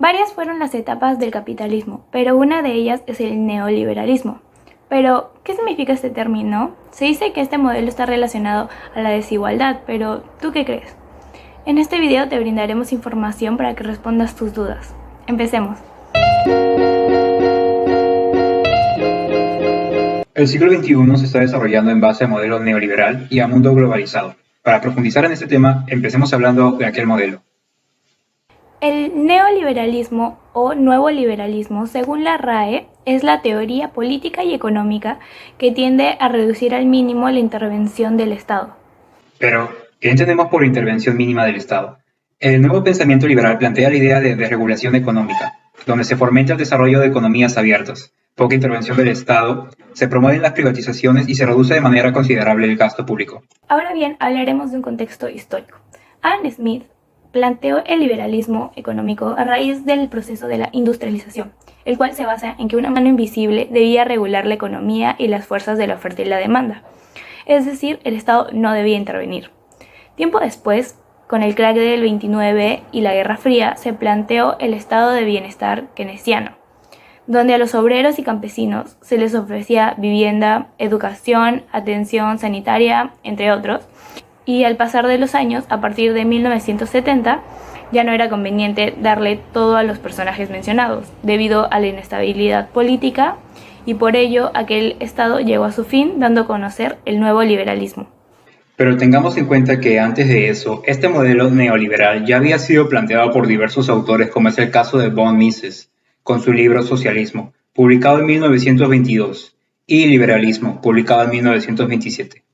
Varias fueron las etapas del capitalismo, pero una de ellas es el neoliberalismo. Pero, ¿qué significa este término? Se dice que este modelo está relacionado a la desigualdad, pero ¿tú qué crees? En este video te brindaremos información para que respondas tus dudas. Empecemos. El siglo XXI se está desarrollando en base a modelo neoliberal y a mundo globalizado. Para profundizar en este tema, empecemos hablando de aquel modelo. El neoliberalismo o nuevo liberalismo, según la RAE, es la teoría política y económica que tiende a reducir al mínimo la intervención del Estado. Pero, ¿qué entendemos por intervención mínima del Estado? El nuevo pensamiento liberal plantea la idea de desregulación económica, donde se fomenta el desarrollo de economías abiertas, poca intervención del Estado, se promueven las privatizaciones y se reduce de manera considerable el gasto público. Ahora bien, hablaremos de un contexto histórico. Adam Smith planteó el liberalismo económico a raíz del proceso de la industrialización, el cual se basa en que una mano invisible debía regular la economía y las fuerzas de la oferta y la demanda. Es decir, el Estado no debía intervenir. Tiempo después, con el crack del 29 y la Guerra Fría, se planteó el estado de bienestar keynesiano, donde a los obreros y campesinos se les ofrecía vivienda, educación, atención sanitaria, entre otros, y al pasar de los años, a partir de 1970, ya no era conveniente darle todo a los personajes mencionados, debido a la inestabilidad política, y por ello aquel estado llegó a su fin, dando a conocer el nuevo liberalismo. Pero tengamos en cuenta que antes de eso, este modelo neoliberal ya había sido planteado por diversos autores, como es el caso de von Mises, con su libro Socialismo, publicado en 1922, y Liberalismo, publicado en 1927.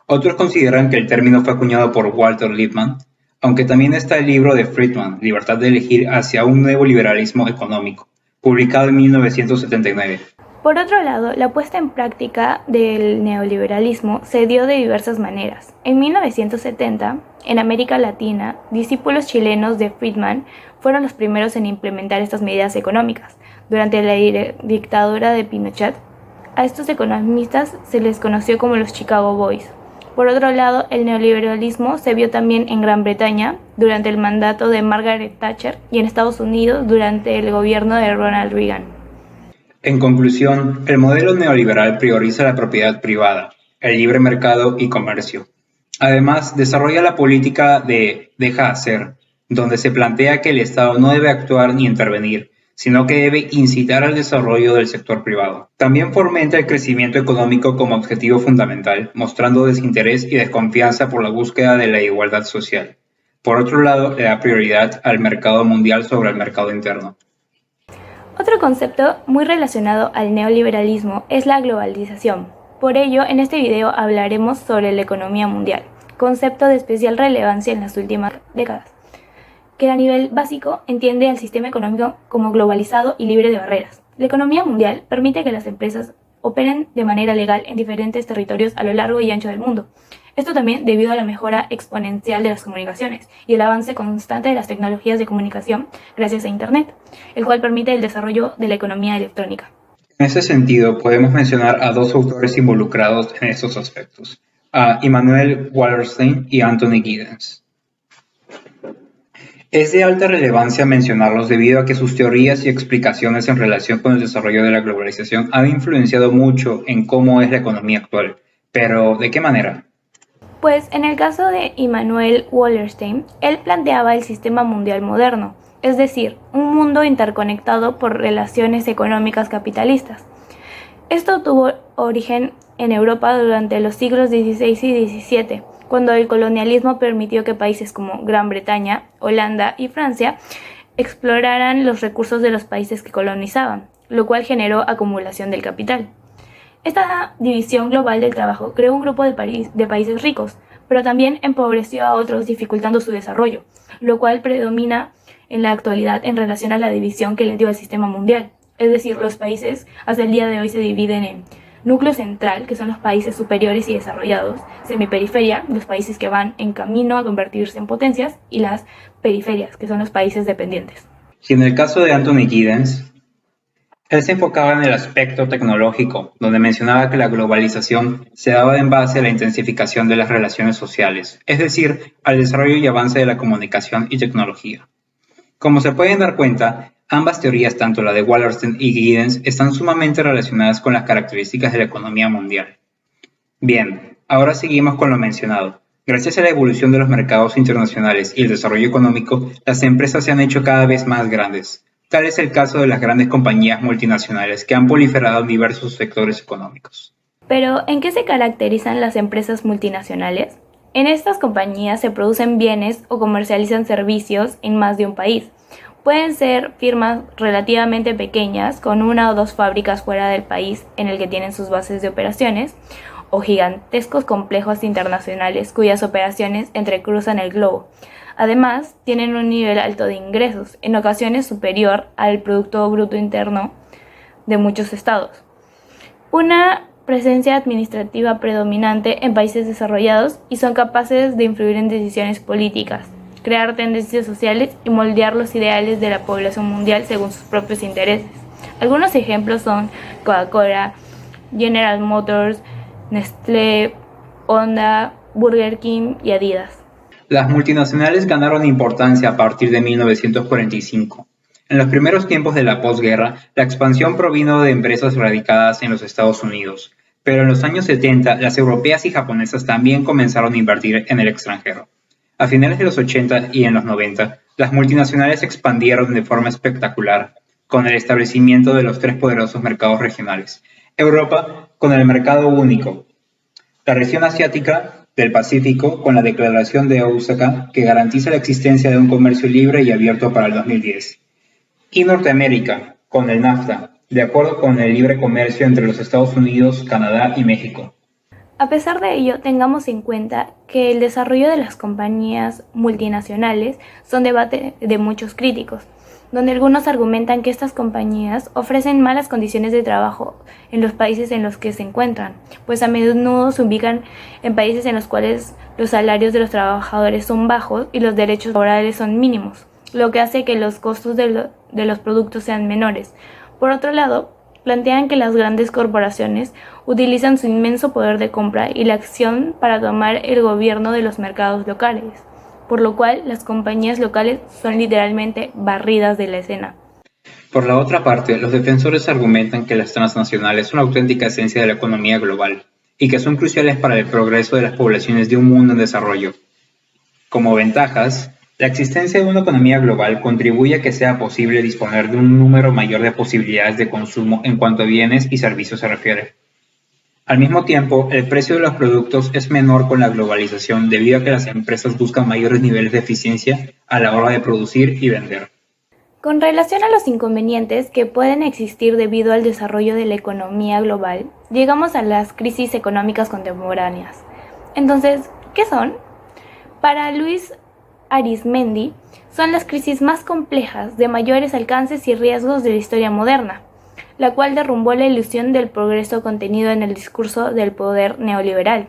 Otros consideran que el término fue acuñado por Walter Lippmann, aunque también está el libro de Friedman, Libertad de elegir hacia un nuevo liberalismo económico, publicado en 1979. Por otro lado, la puesta en práctica del neoliberalismo se dio de diversas maneras. En 1970, en América Latina, discípulos chilenos de Friedman fueron los primeros en implementar estas medidas económicas. Durante la dictadura de Pinochet, a estos economistas se les conoció como los Chicago Boys. Por otro lado, el neoliberalismo se vio también en Gran Bretaña durante el mandato de Margaret Thatcher y en Estados Unidos durante el gobierno de Ronald Reagan. En conclusión, el modelo neoliberal prioriza la propiedad privada, el libre mercado y comercio. Además, desarrolla la política de deja hacer, donde se plantea que el Estado no debe actuar ni intervenir, sino que debe incitar al desarrollo del sector privado. También fomenta el crecimiento económico como objetivo fundamental, mostrando desinterés y desconfianza por la búsqueda de la igualdad social. Por otro lado, le da prioridad al mercado mundial sobre el mercado interno. Otro concepto muy relacionado al neoliberalismo es la globalización. Por ello, en este video hablaremos sobre la economía mundial, concepto de especial relevancia en las últimas décadas, que a nivel básico entiende al sistema económico como globalizado y libre de barreras. La economía mundial permite que las empresas operen de manera legal en diferentes territorios a lo largo y ancho del mundo. Esto también debido a la mejora exponencial de las comunicaciones y el avance constante de las tecnologías de comunicación gracias a Internet, el cual permite el desarrollo de la economía electrónica. En ese sentido, podemos mencionar a dos autores involucrados en estos aspectos, a Immanuel Wallerstein y Anthony Giddens. Es de alta relevancia mencionarlos debido a que sus teorías y explicaciones en relación con el desarrollo de la globalización han influenciado mucho en cómo es la economía actual. Pero, ¿de qué manera? Pues en el caso de Immanuel Wallerstein, él planteaba el sistema mundial moderno, es decir, un mundo interconectado por relaciones económicas capitalistas. Esto tuvo origen en Europa durante los siglos XVI y XVII, cuando el colonialismo permitió que países como Gran Bretaña, Holanda y Francia exploraran los recursos de los países que colonizaban, lo cual generó acumulación del capital. Esta división global del trabajo creó un grupo de países ricos, pero también empobreció a otros dificultando su desarrollo, lo cual predomina en la actualidad en relación a la división que le dio el sistema mundial. Es decir, los países hasta el día de hoy se dividen en núcleo central, que son los países superiores y desarrollados, semiperiferia, los países que van en camino a convertirse en potencias, y las periferias, que son los países dependientes. Y en el caso de Anthony Giddens, él se enfocaba en el aspecto tecnológico, donde mencionaba que la globalización se daba en base a la intensificación de las relaciones sociales, es decir, al desarrollo y avance de la comunicación y tecnología. Como se pueden dar cuenta, Ambas teorías, tanto la de Wallerstein y Giddens, están sumamente relacionadas con las características de la economía mundial. Bien, ahora seguimos con lo mencionado. Gracias a la evolución de los mercados internacionales y el desarrollo económico, las empresas se han hecho cada vez más grandes. Tal es el caso de las grandes compañías multinacionales que han proliferado en diversos sectores económicos. Pero, ¿en qué se caracterizan las empresas multinacionales? En estas compañías se producen bienes o comercializan servicios en más de un país. Pueden ser firmas relativamente pequeñas con una o dos fábricas fuera del país en el que tienen sus bases de operaciones, o gigantescos complejos internacionales cuyas operaciones entrecruzan el globo. Además, tienen un nivel alto de ingresos, en ocasiones superior al Producto Bruto Interno de muchos estados. Una presencia administrativa predominante en países desarrollados y son capaces de influir en decisiones políticas, crear tendencias sociales y moldear los ideales de la población mundial según sus propios intereses. Algunos ejemplos son Coca-Cola, General Motors, Nestlé, Honda, Burger King y Adidas. Las multinacionales ganaron importancia a partir de 1945. En los primeros tiempos de la posguerra, la expansión provino de empresas radicadas en los Estados Unidos, pero en los años 70 las europeas y japonesas también comenzaron a invertir en el extranjero. A finales de los 80 y en los 90, las multinacionales se expandieron de forma espectacular, con el establecimiento de los tres poderosos mercados regionales. Europa con el mercado único, la región asiática del Pacífico con la Declaración de Osaka, que garantiza la existencia de un comercio libre y abierto para el 2010, y Norteamérica con el NAFTA, de acuerdo con el libre comercio entre los Estados Unidos, Canadá y México. A pesar de ello, tengamos en cuenta que el desarrollo de las compañías multinacionales son debate de muchos críticos, donde algunos argumentan que estas compañías ofrecen malas condiciones de trabajo en los países en los que se encuentran, pues a menudo se ubican en países en los cuales los salarios de los trabajadores son bajos y los derechos laborales son mínimos, lo que hace que los costos de los productos sean menores. Por otro lado, plantean que las grandes corporaciones utilizan su inmenso poder de compra y la acción para tomar el gobierno de los mercados locales, por lo cual las compañías locales son literalmente barridas de la escena. Por la otra parte, los defensores argumentan que las transnacionales son la auténtica esencia de la economía global y que son cruciales para el progreso de las poblaciones de un mundo en desarrollo. Como ventajas, la existencia de una economía global contribuye a que sea posible disponer de un número mayor de posibilidades de consumo en cuanto a bienes y servicios se refiere. Al mismo tiempo, el precio de los productos es menor con la globalización debido a que las empresas buscan mayores niveles de eficiencia a la hora de producir y vender. Con relación a los inconvenientes que pueden existir debido al desarrollo de la economía global, llegamos a las crisis económicas contemporáneas. Entonces, ¿qué son? Para Luis Arizmendi, son las crisis más complejas, de mayores alcances y riesgos de la historia moderna, la cual derrumbó la ilusión del progreso contenido en el discurso del poder neoliberal.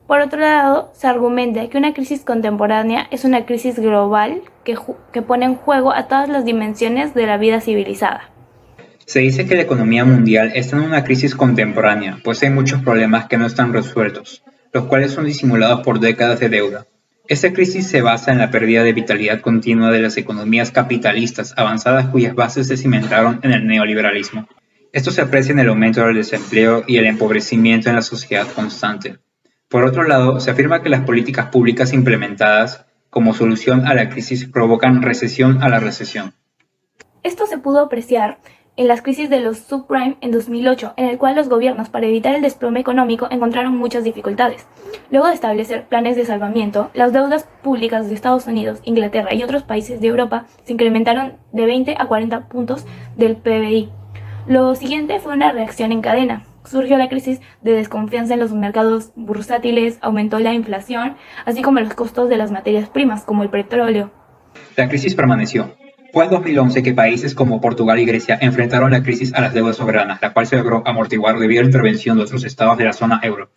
Por otro lado, se argumenta que una crisis contemporánea es una crisis global que pone en juego a todas las dimensiones de la vida civilizada. Se dice que la economía mundial está en una crisis contemporánea, pues hay muchos problemas que no están resueltos, los cuales son disimulados por décadas de deuda. Esta crisis se basa en la pérdida de vitalidad continua de las economías capitalistas avanzadas cuyas bases se cimentaron en el neoliberalismo. Esto se aprecia en el aumento del desempleo y el empobrecimiento en la sociedad constante. Por otro lado, se afirma que las políticas públicas implementadas como solución a la crisis provocan recesión a la recesión. Esto se pudo apreciar en las crisis de los subprime en 2008, en el cual los gobiernos, para evitar el desplome económico, encontraron muchas dificultades. Luego de establecer planes de salvamiento, las deudas públicas de Estados Unidos, Inglaterra y otros países de Europa se incrementaron de 20 a 40 puntos del PBI. Lo siguiente fue una reacción en cadena. Surgió la crisis de desconfianza en los mercados bursátiles, aumentó la inflación, así como los costos de las materias primas, como el petróleo. La crisis permaneció. Fue en 2011 que países como Portugal y Grecia enfrentaron la crisis a las deudas soberanas, la cual se logró amortiguar debido a la intervención de otros estados de la zona euro.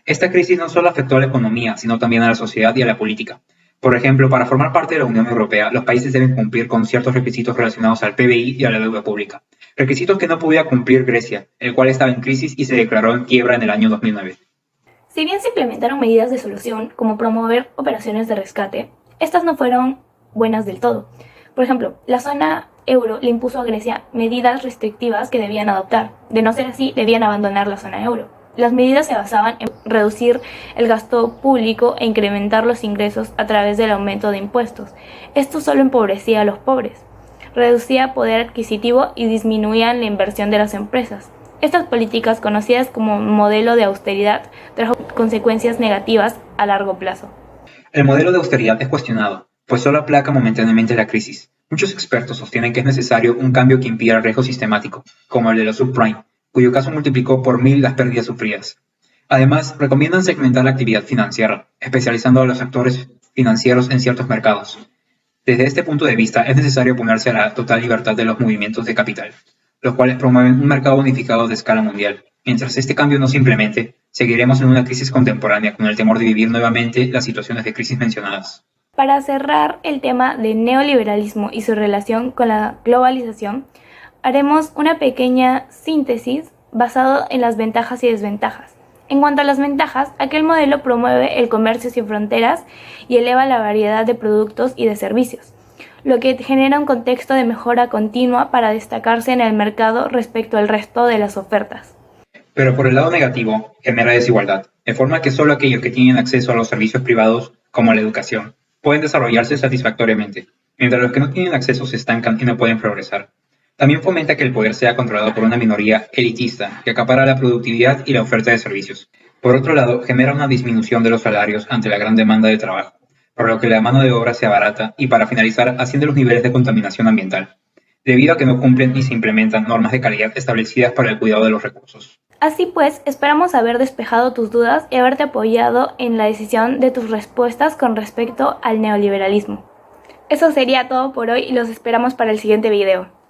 Esta crisis no solo afectó a la economía, sino también a la sociedad y a la política. Por ejemplo, para formar parte de la Unión Europea, los países deben cumplir con ciertos requisitos relacionados al PBI y a la deuda pública. Requisitos que no podía cumplir Grecia, el cual estaba en crisis y se declaró en quiebra en el año 2009. Si bien se implementaron medidas de solución, como promover operaciones de rescate, estas no fueron buenas del todo. Por ejemplo, la zona euro le impuso a Grecia medidas restrictivas que debían adoptar. De no ser así, debían abandonar la zona euro. Las medidas se basaban en reducir el gasto público e incrementar los ingresos a través del aumento de impuestos. Esto solo empobrecía a los pobres, reducía poder adquisitivo y disminuía la inversión de las empresas. Estas políticas, conocidas como modelo de austeridad, trajo consecuencias negativas a largo plazo. El modelo de austeridad es cuestionado, pues solo aplaca momentáneamente la crisis. Muchos expertos sostienen que es necesario un cambio que impida el riesgo sistemático, como el de los subprime, cuyo caso multiplicó por 1000 las pérdidas sufridas. Además, recomiendan segmentar la actividad financiera, especializando a los actores financieros en ciertos mercados. Desde este punto de vista, es necesario oponerse a la total libertad de los movimientos de capital, los cuales promueven un mercado unificado de escala mundial. Mientras este cambio no se implemente, seguiremos en una crisis contemporánea con el temor de vivir nuevamente las situaciones de crisis mencionadas. Para cerrar el tema del neoliberalismo y su relación con la globalización, haremos una pequeña síntesis basado en las ventajas y desventajas. En cuanto a las ventajas, aquel modelo promueve el comercio sin fronteras y eleva la variedad de productos y de servicios, lo que genera un contexto de mejora continua para destacarse en el mercado respecto al resto de las ofertas. Pero por el lado negativo, genera desigualdad, de forma que solo aquellos que tienen acceso a los servicios privados, como la educación, pueden desarrollarse satisfactoriamente, mientras los que no tienen acceso se estancan y no pueden progresar. También fomenta que el poder sea controlado por una minoría elitista que acapara la productividad y la oferta de servicios. Por otro lado, genera una disminución de los salarios ante la gran demanda de trabajo, por lo que la mano de obra se abarata y, para finalizar, asciende los niveles de contaminación ambiental, debido a que no cumplen ni se implementan normas de calidad establecidas para el cuidado de los recursos. Así pues, esperamos haber despejado tus dudas y haberte apoyado en la decisión de tus respuestas con respecto al neoliberalismo. Eso sería todo por hoy y los esperamos para el siguiente video.